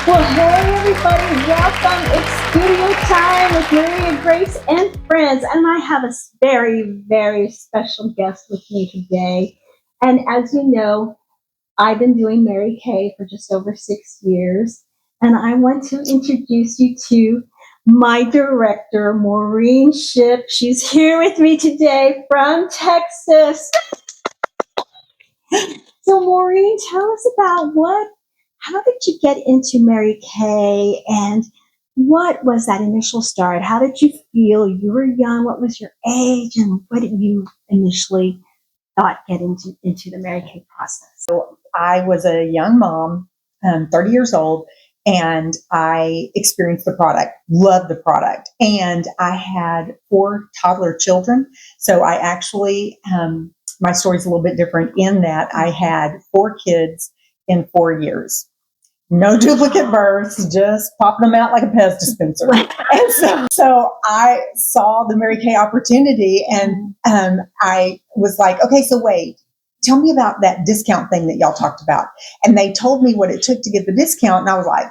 Well, hey everybody, welcome. It's studio time with Maria Grace and friends. And I have a very, very special guest with me today. And as you know, I've been doing Mary Kay for just over 6 years. And I want to introduce you to my director, Maureen Ship. She's here with me today from Texas. So, Maureen, tell us about how did you get into Mary Kay and what was that initial start? How did you feel? You were young. What was your age? And what did you initially thought get into the Mary Kay process? I was a young mom, 30 years old, and I experienced the product, loved the product. And I had 4 toddler children. So I actually, my story's a little bit different in that I had 4 kids in 4 years. No duplicate births, just popping them out like a Pez dispenser. And so I saw the Mary Kay opportunity, and I was like, okay, so wait, tell me about that discount thing that y'all talked about. And they told me what it took to get the discount, and I was like,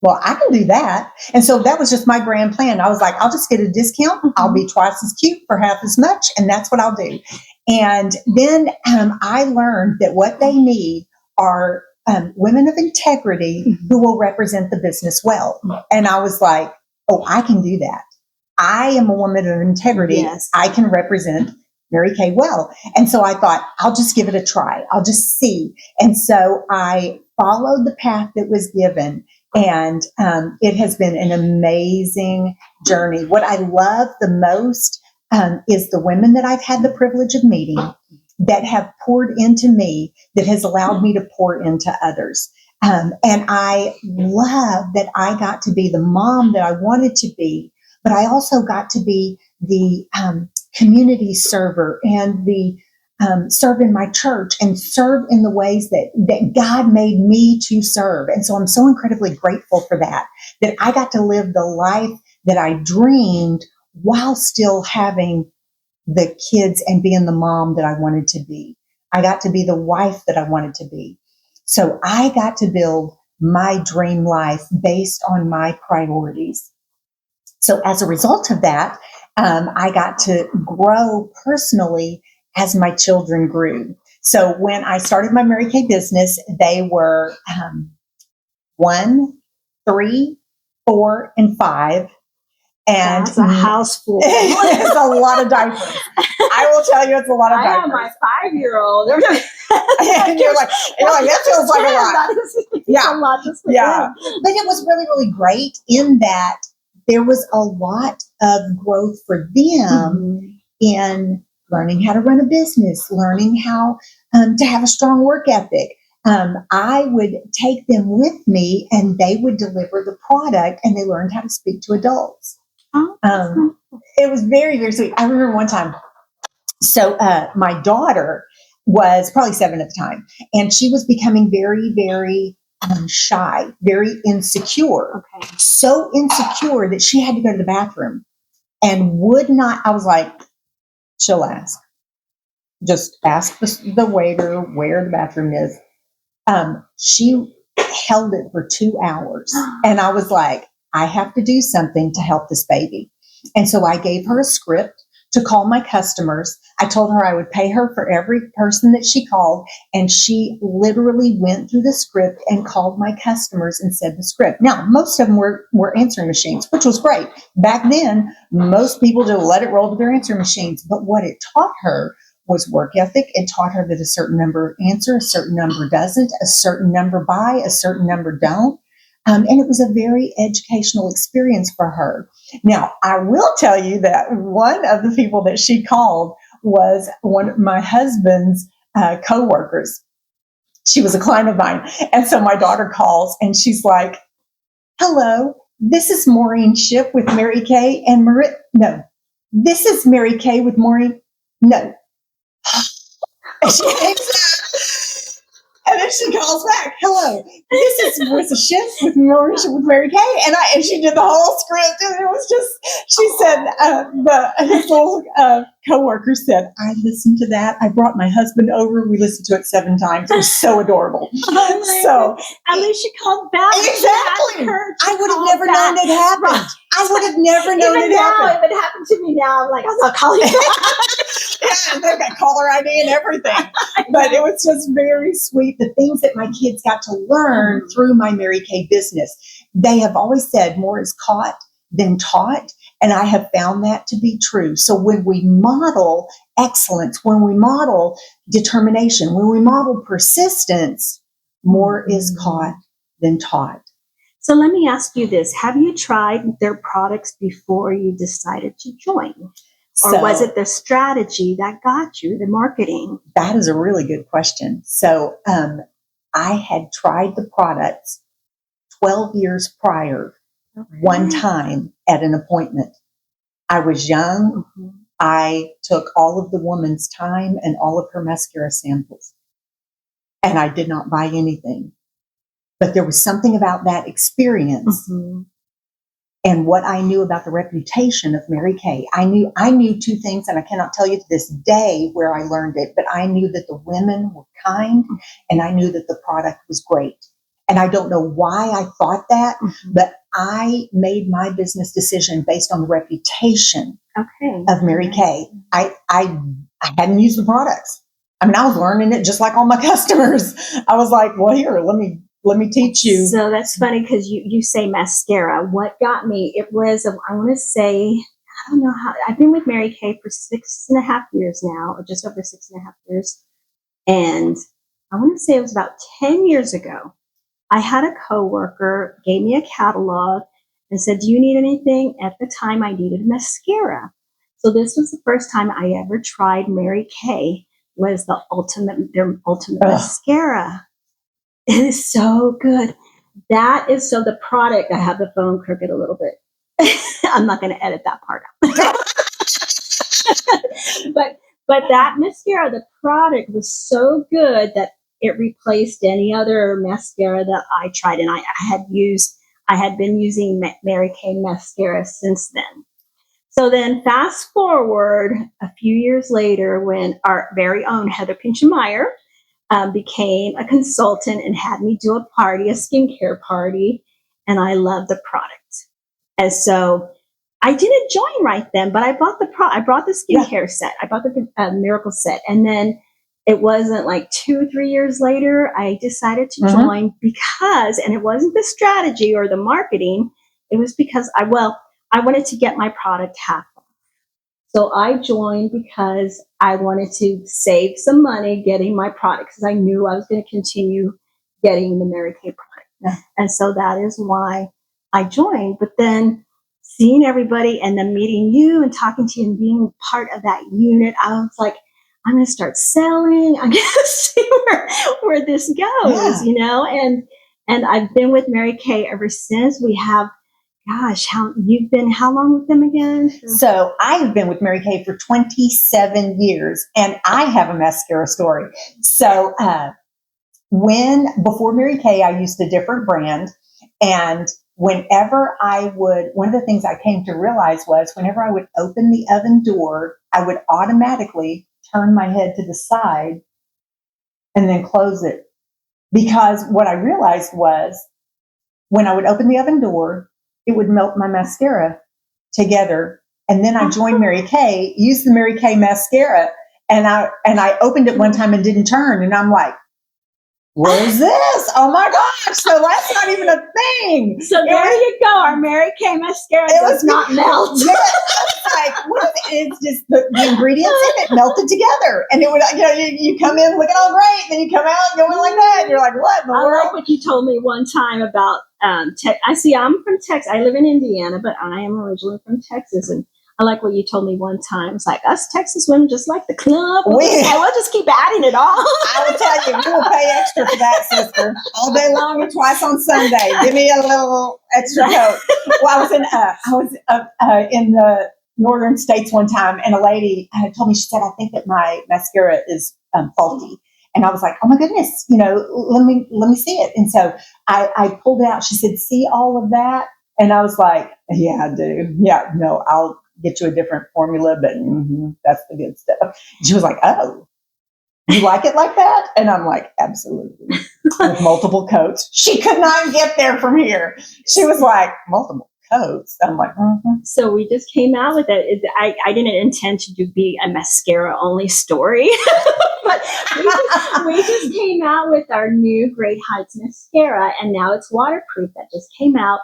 well, I can do that. And so that was just my grand plan. I was like, I'll just get a discount. I'll be twice as cute for half as much, and that's what I'll do. And then I learned that what they need are women of integrity who will represent the business well. And I was like, oh, I can do that. I am a woman of integrity. Yes. I can represent Mary Kay well. And so I thought, I'll just give it a try. I'll just see. And so I followed the path that was given. And it has been an amazing journey. What I love the most is the women that I've had the privilege of meeting that have poured into me, that has allowed me to pour into others. And I love that I got to be the mom that I wanted to be, but I also got to be the community server and the serve in my church and serve in the ways that God made me to serve. And so I'm so incredibly grateful for that I got to live the life that I dreamed while still having the kids and being the mom that I wanted to be. I got to be the wife that I wanted to be. So I got to build my dream life based on my priorities. So as a result of that, I got to grow personally as my children grew. So when I started my Mary Kay business, they were 1, 3, 4, and 5. And that's a house full. It's a lot of diapers. I will tell you, it's a lot of diapers. I have my 5-year-old. And you're like, that feels like a lot. Yeah. A lot yeah. But it was really, really great in that there was a lot of growth for them in learning how to run a business, learning how to have a strong work ethic. I would take them with me and they would deliver the product, and they learned how to speak to adults. It was very, very sweet. I remember one time, so my daughter was probably 7 at the time, and she was becoming very, very shy, very insecure. Okay. So insecure that she had to go to the bathroom and would not. I was like, she'll ask. Just ask the waiter where the bathroom is. She held it for 2 hours, and I was like, I have to do something to help this baby. And so I gave her a script to call my customers. I told her I would pay her for every person that she called, and she literally went through the script and called my customers and said the script. Now, most of them were answering machines, which was great. Back then, most people just let it roll to their answering machines. But what it taught her was work ethic. It taught her that a certain number answer, a certain number doesn't, a certain number buy, a certain number don't. And it was a very educational experience for her. Now, I will tell you that one of the people that she called was one of my husband's co-workers. She was a client of mine. And so my daughter calls and she's like, hello, this is Maureen Ship with Mary Kay and no, this is Mary Kay with Maureen. No. And she hangs up. And then she calls back, hello, this is Marissa Schiff with Mary Kay. And she did the whole script. And it was just, she said, his little coworker said, I listened to that. I brought my husband over. We listened to it 7 times. It was so adorable. So at least she called back. exactly. I would have never known it happened. Right. I would have never known Even it now, happened. if it happened to me now, I'm like, I'm not calling back. Yeah, they've got caller ID and everything. But it was just very sweet. The things that my kids got to learn through my Mary Kay business. They have always said more is caught than taught. And I have found that to be true. So when we model excellence, when we model determination, when we model persistence, more is caught than taught. So let me ask you this. Have you tried their products before you decided to join? Or was it the strategy that got you, the marketing? That is a really good question. So I had tried the products 12 years prior, one time at an appointment. I was young. I took all of the woman's time and all of her mascara samples. And I did not buy anything. But there was something about that experience and what I knew about the reputation of Mary Kay. I knew 2 things, and I cannot tell you to this day where I learned it, but I knew that the women were kind and I knew that the product was great. And I don't know why I thought that, but I made my business decision based on the reputation of Mary Kay. I hadn't used the products. I mean, I was learning it just like all my customers. I was like, well, here, let me teach you. So that's funny because you say mascara. What got me, it was, I want to say, I don't know how, I've been with Mary Kay for 6.5 years now, or just over 6.5 years. And I want to say it was about 10 years ago. I had a coworker, gave me a catalog and said, do you need anything? At the time, I needed mascara. So this was the first time I ever tried Mary Kay, was their ultimate mascara. It is so good. That is so the product. I have the phone crooked a little bit. I'm not going to edit that part out. but that mascara, the product was so good that it replaced any other mascara that I tried. And I had been using Mary Kay mascara since then. So then fast forward a few years later when our very own Heather Pinchenmeyer became a consultant and had me do a skincare party, and I loved the product. And so I didn't join right then, but I bought the skincare set. I bought the Miracle set. And then it wasn't like 2-3 years later, I decided to join because, and it wasn't the strategy or the marketing, it was because I wanted to get my product half off. So I joined because I wanted to save some money getting my product because I knew I was going to continue getting the Mary Kay product. Yeah. And so that is why I joined. But then seeing everybody and then meeting you and talking to you and being part of that unit, I was like, I'm going to start selling. I'm going to see where this goes, you know? And I've been with Mary Kay ever since. We have, how long with them again? So I have been with Mary Kay for 27 years, and I have a mascara story. So before Mary Kay, I used a different brand, and one of the things I came to realize was whenever I would open the oven door, I would automatically turn my head to the side and then close it. Because what I realized was when I would open the oven door, it would melt my mascara together. And then I joined Mary Kay, used the Mary Kay mascara, and I opened it one time and didn't turn. And I'm like, what is this? Oh my gosh. So that's not even a thing. So there you go. Our Mary Kay mascara does not melt. Yeah, it's just the ingredients in it melted together. And it would, you come in looking all great, then you come out going like that. And you're like, what in the world? I like what you told me one time about, I'm from Texas. I live in Indiana, but I am originally from Texas. And I like what you told me one time. It's like, us Texas women just like the club. We'll just keep adding it all. I will tell you, we will pay extra for that, sister. All day long and twice on Sunday. Give me a little extra coat. Well, I was in the northern states one time, and a lady told me, she said, I think that my mascara is faulty. And I was like, oh my goodness, let me see it. And so I pulled it out. She said, see all of that? And I was like, yeah, I do. Yeah, no, I'll get you a different formula, but that's the good stuff. And she was like, oh, you like it like that? And I'm like, absolutely. With multiple coats. She could not get there from here. She was like, multiple coats. I'm like, So we just came out with it. I didn't intend to be a mascara only story, but we just came out with our new Great Heights mascara, and now it's waterproof. That just came out.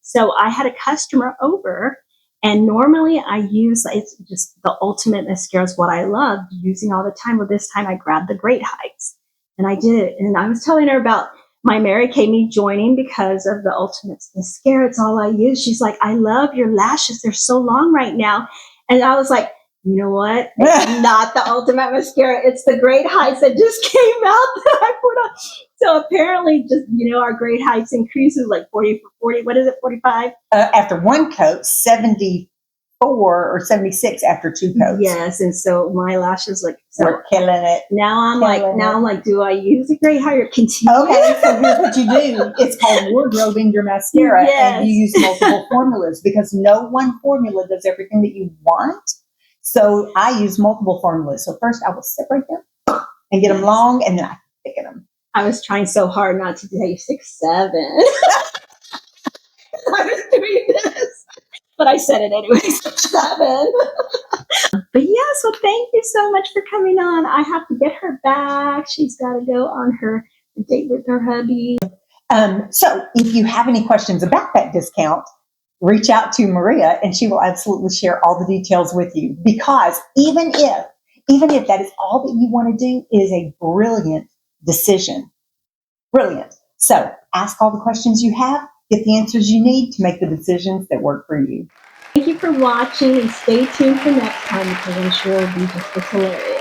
So I had a customer over, and normally I use, it's just the ultimate mascara is what I love using all the time. Well, this time I grabbed the Great Heights, and I did it. And I was telling her about my Mary Kay, me joining because of the ultimate mascara. It's all I use. She's like, I love your lashes. They're so long right now. And I was like, you know what? It's not the ultimate mascara. It's the Great Heights that just came out that I put on. So apparently just, our Great Heights increases like 40, what is it, 45? After one coat, 74 or 76 after two coats. Yes. And so my lashes we're killing it. Now I'm like, do I use a Great Height or continue? Okay, so here's what you do. It's called wardrobing your mascara. Yes. And you use multiple formulas because no one formula does everything that you want. So I use multiple formulas. So first I will separate them and get them long, and then I thicken them. I was trying so hard not to say 6, 7. I was doing this, but I said it anyway, 6, 7. But yeah, so thank you so much for coming on. I have to get her back. She's got to go on her date with her hubby. So if you have any questions about that discount, reach out to Maria and she will absolutely share all the details with you, because even if that is all that you want to do, it is a brilliant decision. Brilliant. So ask all the questions you have, get the answers you need to make the decisions that work for you. Thank you for watching, and stay tuned for next time because I'm sure it'll be just as hilarious.